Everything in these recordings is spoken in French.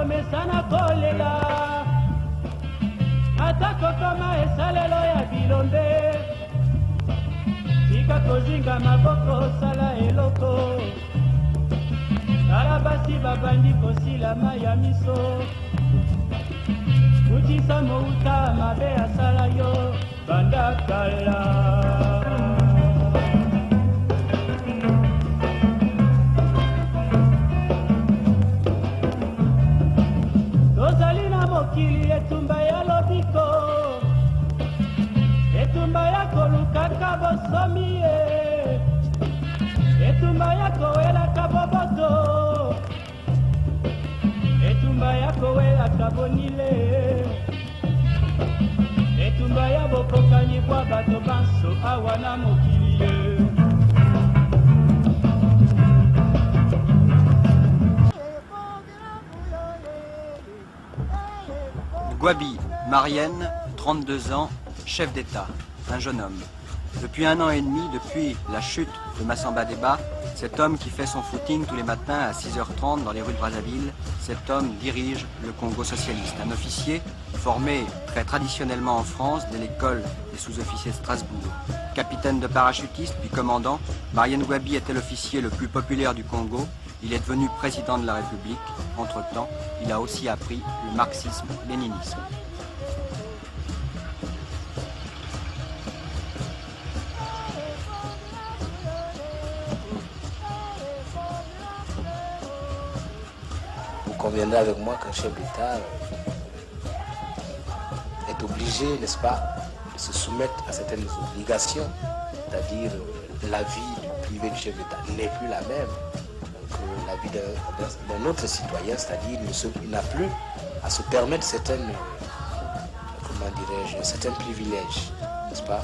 nakomesa na kolela ata kokoma esalelo ya bilombe tika kozinga maboko sala eloko tala basi babandi kosilama ya miso kutisa mouta mabe asala yo banda kala. Mokili etumba ya lobiko etumba ya kolukaka bosomi etumba ya kowelaka boboto etumba ya kowelaka bonile etumba ya bokokani bwa bato banso awa na mokili ye. Gwabi, Marienne, 32 ans, chef d'État, un jeune homme. Depuis 1 an et demi, depuis la chute de Massamba Deba, cet homme qui fait son footing tous les matins à 6h30 dans les rues de Brazzaville, cet homme dirige le Congo socialiste. Un officier formé très traditionnellement en France dès l'école des sous-officiers de Strasbourg. Capitaine de parachutiste puis commandant, Marienne Gwabi était l'officier le plus populaire du Congo. Il est devenu président de la République. Entre-temps, il a aussi appris le marxisme-léninisme. Vous conviendrez avec moi qu'un chef d'État est obligé, n'est-ce pas, de se soumettre à certaines obligations, c'est-à-dire la vie privée du chef d'État n'est plus la même que la vie d'un autre citoyen, c'est-à-dire il n'a plus à se permettre certaines, comment dirais-je, certains privilèges, n'est-ce pas?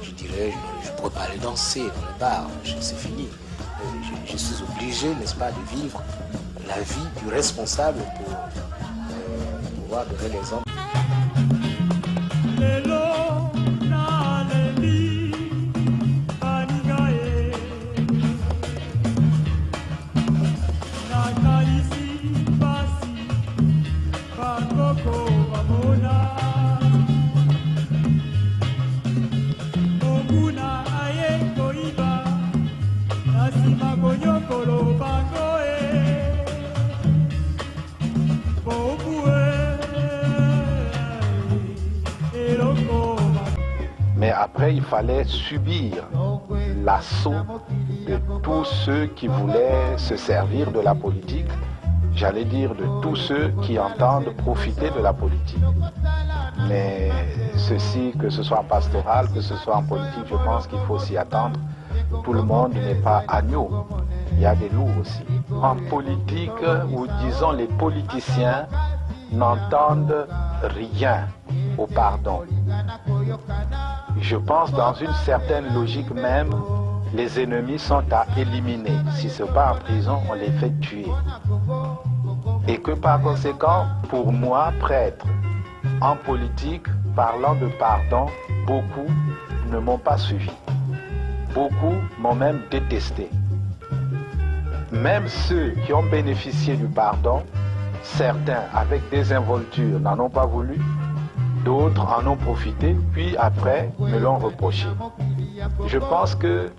Je dirais, je ne pourrais pas aller danser dans le bar, c'est fini. Je suis obligé, n'est-ce pas, de vivre la vie du responsable pour pouvoir donner l'exemple. Mais après, il fallait subir l'assaut de tous ceux qui voulaient se servir de la politique, j'allais dire de tous ceux qui entendent profiter de la politique. Mais ceci, que ce soit en pastoral, que ce soit en politique, je pense qu'il faut s'y attendre. Tout le monde n'est pas agneau, il y a des loups aussi. En politique, ou disons les politiciens n'entendent rien au pardon. Je pense dans une certaine logique même, les ennemis sont à éliminer. Si ce n'est pas en prison, on les fait tuer. Et que par conséquent, pour moi, prêtre, en politique, parlant de pardon, beaucoup ne m'ont pas suivi. Beaucoup m'ont même détesté. Même ceux qui ont bénéficié du pardon, certains avec désinvolture n'en ont pas voulu, d'autres en ont profité, puis après me l'ont reproché. Je pense que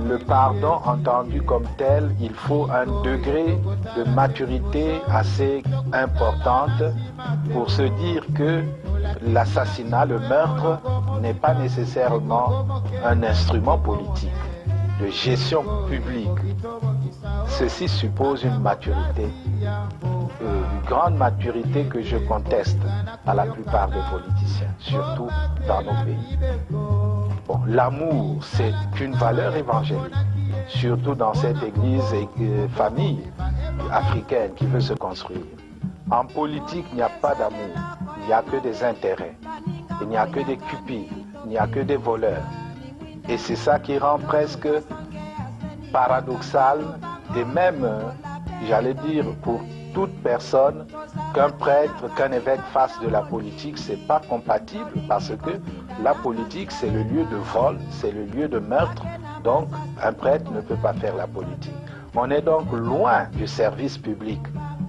le pardon entendu comme tel, il faut un degré de maturité assez importante pour se dire que l'assassinat, le meurtre, n'est pas nécessairement un instrument politique de gestion publique. Ceci suppose une maturité, une grande maturité que je conteste à la plupart des politiciens, surtout dans nos pays. Bon, l'amour, c'est une valeur évangélique, surtout dans cette église et famille africaine qui veut se construire. En politique, il n'y a pas d'amour, il n'y a que des intérêts, il n'y a que des cupides, il n'y a que des voleurs. Et c'est ça qui rend presque paradoxal et même, j'allais dire, pour toute personne, qu'un prêtre, qu'un évêque fasse de la politique, c'est pas compatible parce que la politique, c'est le lieu de vol, c'est le lieu de meurtre, donc un prêtre ne peut pas faire la politique. On est donc loin du service public.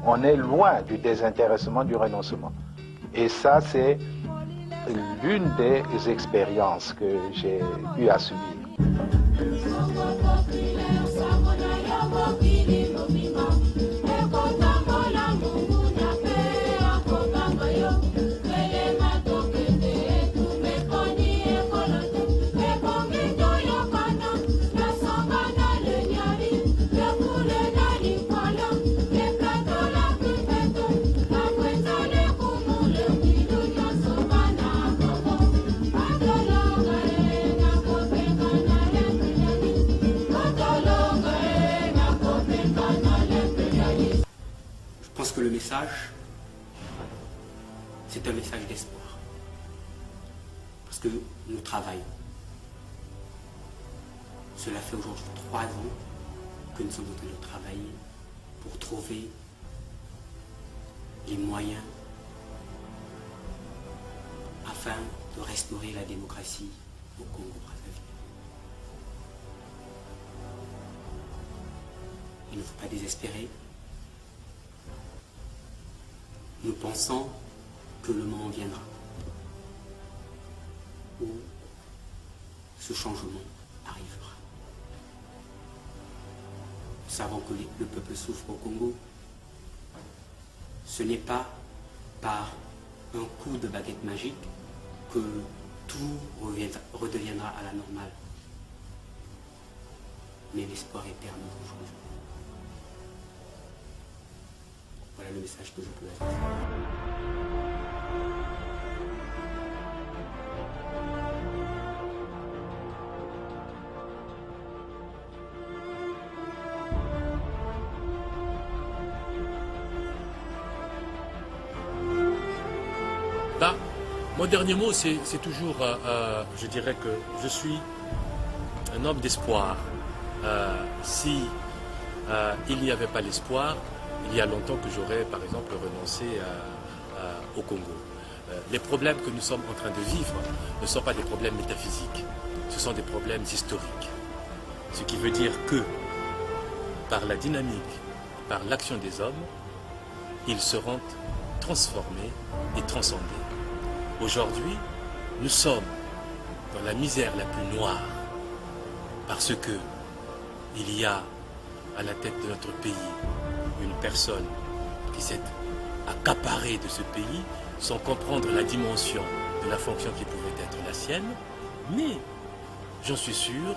On est loin du désintéressement, du renoncement. Et ça, c'est l'une des expériences que j'ai eu à subir. Je pense que le message, c'est un message d'espoir. Parce que nous travaillons. Cela fait aujourd'hui 3 ans que nous sommes en train de travailler pour trouver les moyens afin de restaurer la démocratie au Congo-Brazzaville. Il ne faut pas désespérer. Nous pensons que le moment viendra où ce changement arrivera. Nous savons que le peuple souffre au Congo. Ce n'est pas par un coup de baguette magique que tout redeviendra à la normale. Mais l'espoir est permis aujourd'hui. Voilà le message que je peux ajouter. Mon dernier mot, c'est toujours, je dirais que je suis un homme d'espoir. Si il n'y avait pas l'espoir, il y a longtemps que j'aurais, par exemple, renoncé au Congo. Les problèmes que nous sommes en train de vivre ne sont pas des problèmes métaphysiques, ce sont des problèmes historiques. Ce qui veut dire que, par la dynamique, par l'action des hommes, ils seront transformés et transcendés. Aujourd'hui, nous sommes dans la misère la plus noire parce que il y a à la tête de notre pays une personne qui s'est accaparée de ce pays sans comprendre la dimension de la fonction qui pouvait être la sienne. Mais, j'en suis sûr,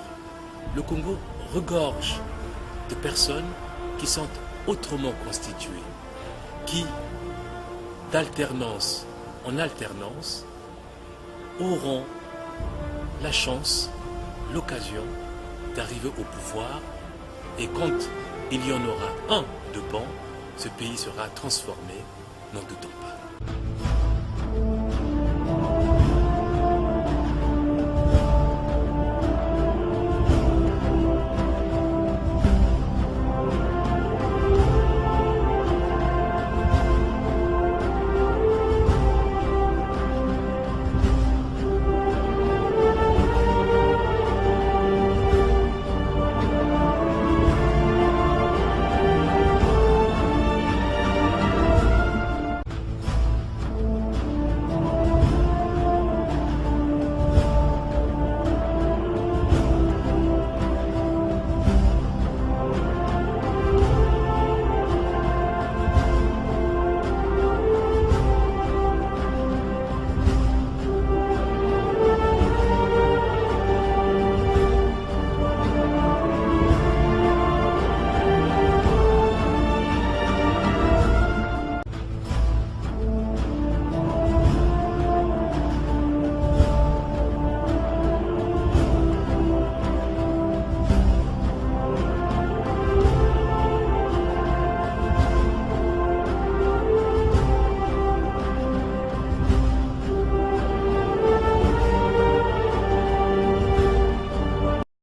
le Congo regorge de personnes qui sont autrement constituées, qui, d'alternance en alternance, auront la chance, l'occasion d'arriver au pouvoir, et quand il y en aura un de bon, ce pays sera transformé, n'en doutons pas.